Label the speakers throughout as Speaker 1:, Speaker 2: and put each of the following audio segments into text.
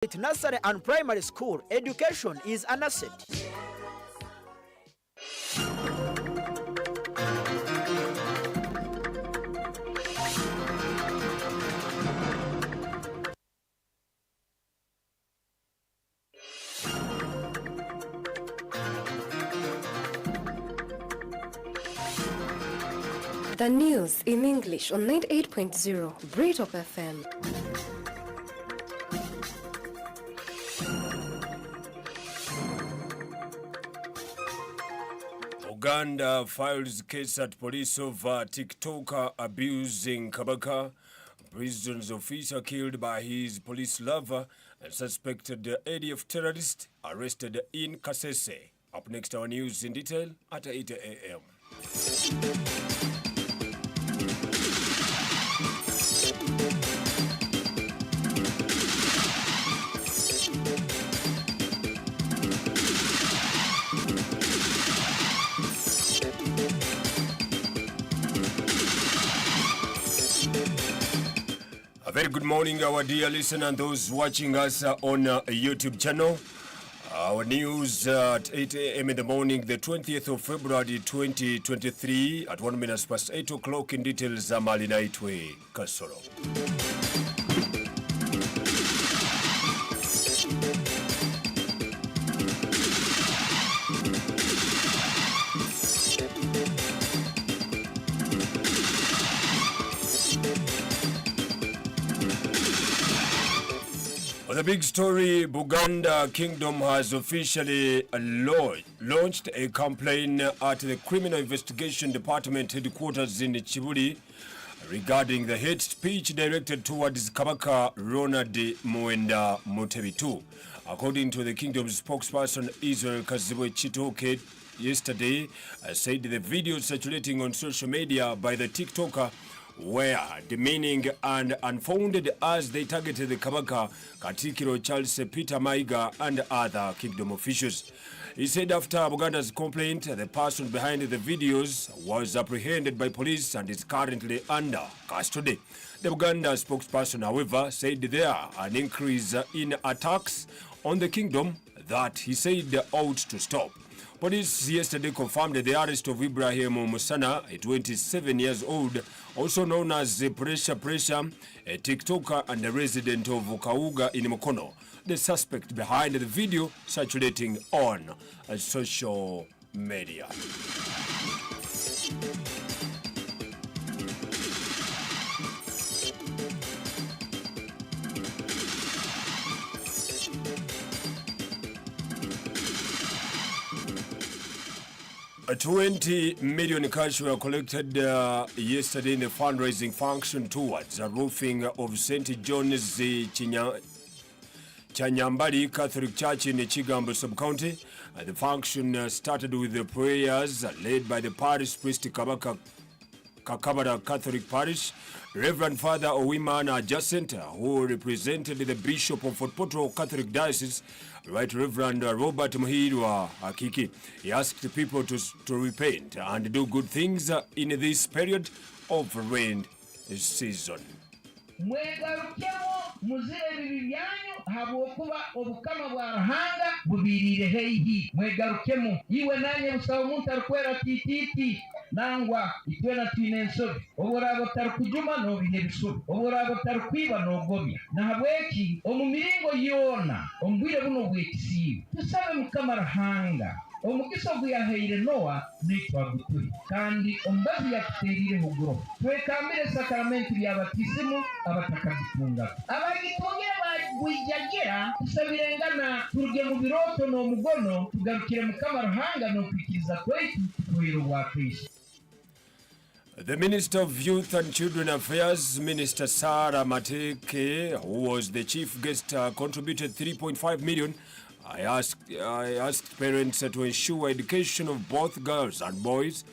Speaker 1: At nursery and primary school, education is an asset.
Speaker 2: The news in English on 98.0 Breakup FM.
Speaker 3: Uganda files case at police over TikToker abusing Kabaka. Prison's officer killed by his police lover and suspected ADF terrorist arrested in Kasese. Up next, our news in detail at 8 a.m. A very good morning, our dear listeners and those watching us on YouTube channel. Our news at 8 a.m. in the morning, the 20th of February 2023 at 1 minute past 8 o'clock in details. Zamali Naitwe Kasoro. The big story, Buganda Kingdom has officially launched a complaint at the Criminal Investigation Department headquarters in Chibuli regarding the hate speech directed towards Kabaka Ronald Muwenda Mutebitu. According to the Kingdom's spokesperson Israel Kazibwe Chitoke yesterday, said the videos circulating on social media by the TikToker were demeaning and unfounded as they targeted the Kabaka, Katikiro Charles Peter Maiga and other Kingdom officials. He said after Buganda's complaint, the person behind the videos was apprehended by police and is currently under custody. The Buganda spokesperson, however, said there an increase in attacks on the Kingdom that he said ought to stop. Police yesterday confirmed the arrest of Ibrahim Musana, a 27 years old, also known as Pressure, a TikToker and a resident of Kauga in Mukono, the suspect behind the video circulating on social media. A 20 million cash were collected yesterday in the fundraising function towards a roofing of St. John's Chanyambali Catholic Church in Chigambo Sub-County. The function started with the prayers led by the parish priest Kabaka Kakabara Catholic Parish, Reverend Father Owimana Adjacent, who represented the Bishop of Fort Portal Catholic Diocese, Right Reverend Robert Muhirwa Akiki. He asked people to repent and do good things in this period of rain season.
Speaker 4: Muzire bibyanyu habwokuba obukama bwa Ruhanga bubirire heihi mwegarukemu iwe nanye busaba umuntu arikwera tititi nangwa itwena twine ensobi oburabo tarukujuma no bihe bisubi oburabo tarukwiba no gomya nahabweki omumiringo yona ombwire buno bwekisiwe tusabe mukama Ruhanga omukiso gwiyaheire Noa nitwa guturi kandi ombazi yakuterire huguro twekambire sakramenti by'abatisimu abatakagitunga abagitungira bagwijagira tusabirengana turye mu biroto no mugono tugarukire mukama Ruhanga no kwikiriza kwetu kuhero bwa Kristo.
Speaker 3: The Minister of Youth and Children Affairs, Minister Sarah Mateke, who was the chief guest, contributed 3.5 million. I asked parents to ensure education of both girls and boys.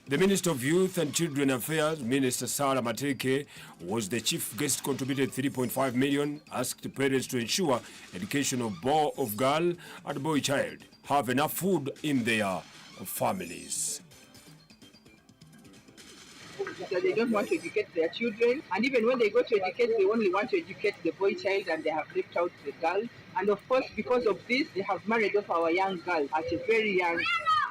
Speaker 3: The Minister of Youth and Children Affairs, Minister Sarah Mateke, was the chief guest, contributed 3.5 million, asked parents to ensure education of girl and boy child have enough food in their families.
Speaker 5: is that they don't want to educate their children. And even when they go to educate, they only want to educate the boy child and they have left out the girl. And of course, because of this, they have married off our young girls at a very young,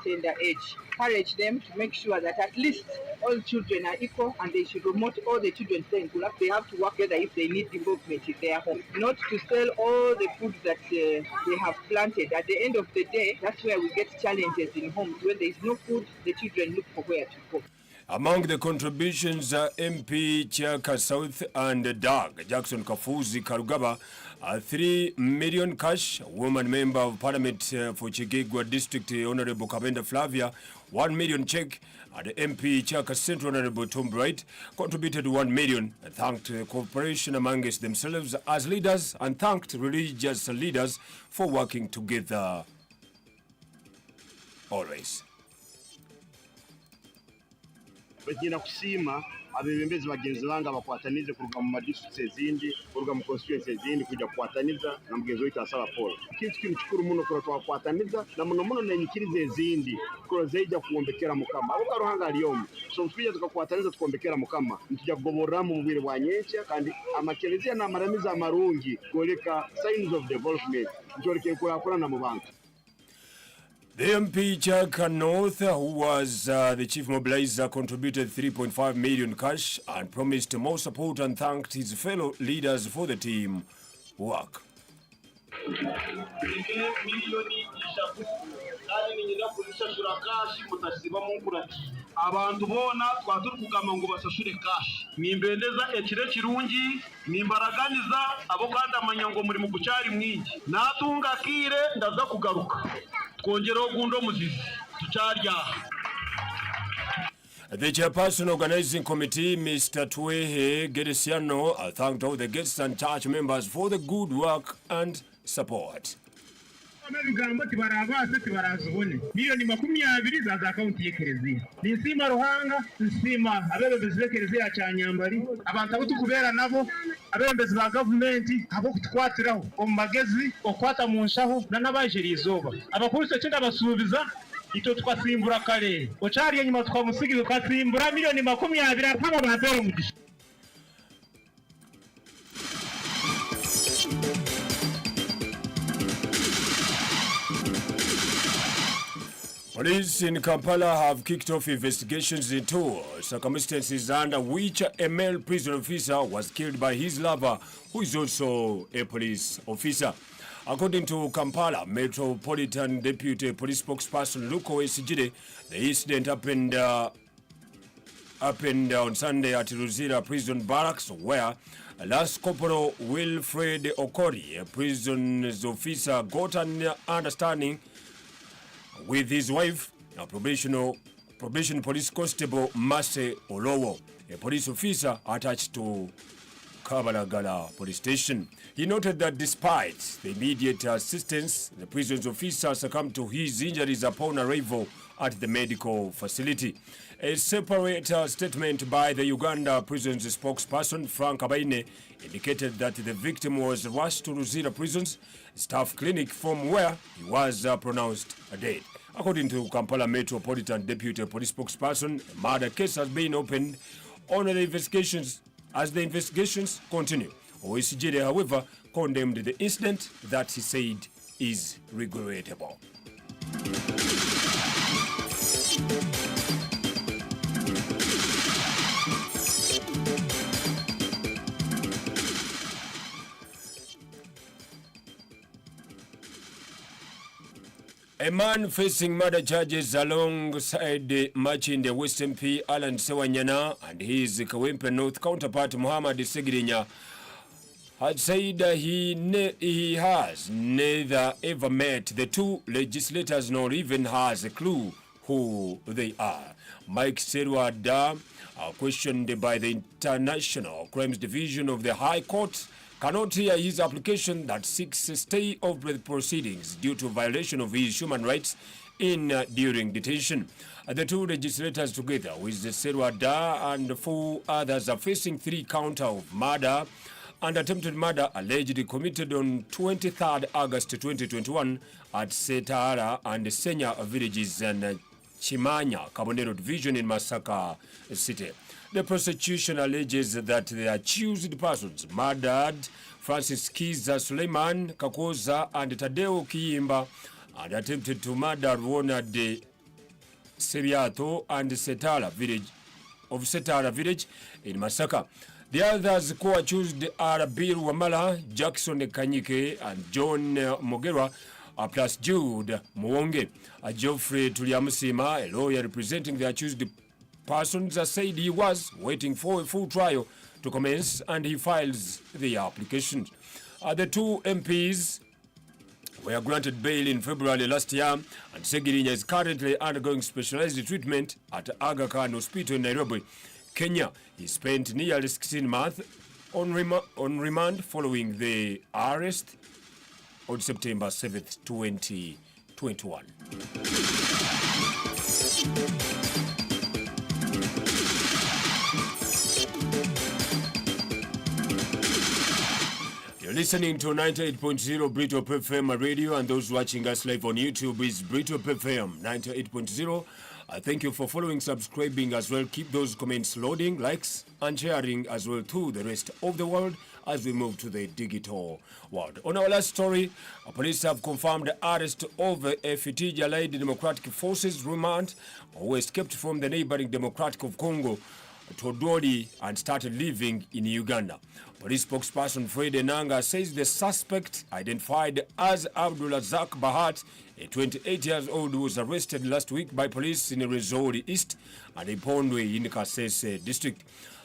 Speaker 5: tender age. Encourage them to make sure that at least all children are equal and they should promote all the children saying they have to work together if they need development in their home. Not to sell all the food that they have planted. At the end of the day, that's where we get challenges in homes. When there is no food, the children look for where to go.
Speaker 3: Among the contributions, MP Chiaka South and Doug Jackson Kafuzi Karugaba, 3 million cash, woman member of parliament for Chigigwa district, Honorable Kabenda Flavia, 1 million check, and MP Chiaka Central Honorable Tom Bright contributed 1 million and thanked cooperation amongst themselves as leaders and thanked religious leaders for working together always.
Speaker 6: Bagenda kusima abebembezi bagenzi bange abakwatanize kuruga mu madistrict ezindi kuruga mu constituency ezindi kujya kwataniza na mugenzi wetu asaba Paul kintu kikuru muno kuro twakwataniza na muno nenyikirize ezindi kuro zeija kuombekera mukama abo karuhanga aliyomu so tujja tukakwataniza tukombekera mukama ntujya kugoborera mu mubiri wa nyencha kandi amakelezia na maramiza marungi koleka signs of development njorike kurakorana mu bantu.
Speaker 3: The MP Chaka North, who was the chief mobilizer, contributed 3.5 million cash and promised more support and thanked his fellow leaders for the team work.
Speaker 7: Abantu bona twaturi kugamba ngo basashure cash nimbendeza ekire kirungi nimbaraganiza abo kandi amanya ngo muri mu kucyari mwingi natunga kire ndaza kugaruka twongera ogundo muzizi tucyarya.
Speaker 3: The chairperson organizing committee, Mr. Twehe Gedesiano, thanked all the guests and church members for the good work and support.
Speaker 8: Amabigamba tibarabase tibarazubone miliyoni 20 za account y'ekerezia nisima ruhanga nsima abebezi b'ekerezia cya Nyambari abantu abo tukubera nabo abebezi ba government abo kutukwatiraho omagezi okwata mu nshaho na nabajeri izoba abapolisi cyenda basubiza ito twasimbura kare ocari nyuma twamusigize twasimbura miliyoni 20 akaba batera umugisha.
Speaker 3: Police in Kampala have kicked off investigations into circumstances under which a male prison officer was killed by his lover, who is also a police officer. According to Kampala Metropolitan Deputy Police Spokesperson Luko Esijide, the incident happened on Sunday at Ruzira Prison Barracks, where Last Corporal Wilfred Okori, a prison's officer, got an understanding with his wife, probation police constable Mase Olowo, a police officer attached to Kabalagala police station. He noted that despite the immediate assistance, the prison's officer succumbed to his injuries upon arrival at the medical facility. A separate statement by the Uganda prison's spokesperson, Frank Abaine, indicated that the victim was rushed to Ruzira Prison's staff clinic from where he was pronounced dead. According to Kampala Metropolitan Deputy Police Spokesperson, a murder case has been opened on the investigations as the investigations continue. OECJ, however, condemned the incident that he said is regrettable. A man facing murder charges alongside Machin the West MP Alan Sewanyana and his Kawempe North counterpart Muhammad Segirinya had said he has neither ever met the two legislators nor even has a clue who they are. Mike Serwada, questioned by the International Crimes Division of the High Court, cannot hear his application that seeks a stay of the proceedings due to violation of his human rights during detention. The two legislators, together with Serwada and 4 others, are facing 3 counts of murder and attempted murder allegedly committed on 23rd August 2021 at Setara and Senya villages and Chimanya, Kabonero Division in Masaka City. The prosecution alleges that the accused persons murdered Francis Kiza Suleiman Kakoza and Tadeo Kiyimba and attempted to murder Ronald Seriato and Setara village in Masaka. The others co-accused are Bill Wamala, Jackson Kanyike, and John Mogera, plus Jude Mwonge. Geoffrey Tuliamusima, a lawyer representing the accused persons, said he was waiting for a full trial to commence and he files the application. The two MPs were granted bail in February last year, and Segirinya is currently undergoing specialized treatment at Aga Khan Hospital in Nairobi, Kenya. He spent nearly 16 months on remand following the arrest on September 7th, 2021. You're listening to 98.0 Britop FM radio, and those watching us live on YouTube is Britop FM 98.0. Thank you for following, subscribing as well. Keep those comments loading, likes, and sharing as well to the rest of the world as we move to the digital world. On our last story, police have confirmed the arrest of a Fitija-led Democratic Forces remand who escaped from the neighboring Democratic of Congo to Odori and started living in Uganda. Police spokesperson Fred Enanga says the suspect, identified as Abdulrazak Bahat, a 28-year-old, was arrested last week by police in Rwenzori East and Ipondwe in Kasese district.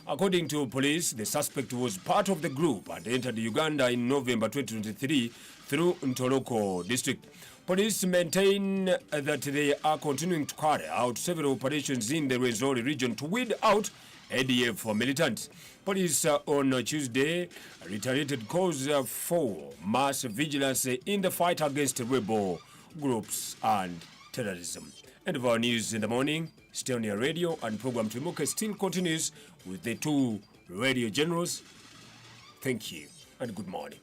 Speaker 3: According to police, the suspect was part of the group and entered Uganda in November 2023 through Ntoloko district. Police maintain that they are continuing to carry out several operations in the Rwenzori region to weed out ADF militants. Police on Tuesday reiterated calls for mass vigilance in the fight against rebel groups and terrorism. End of our news in the morning. Stay on your radio, and program Twimuke still continues with the two radio generals. Thank you and good morning.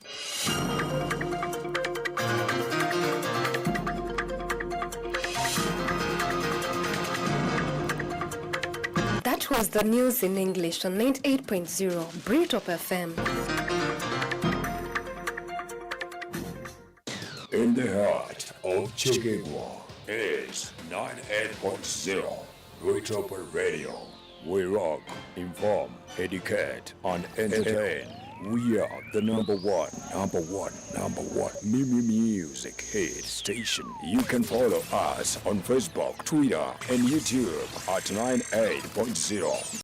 Speaker 2: That was the news in English on 98.0 Britop FM.
Speaker 3: In the heart of Chikigwa is 98.0 Britop Radio. We rock, inform, educate, and entertain. We are the number one music hit station. You can follow us on Facebook, Twitter, and YouTube at 98.0.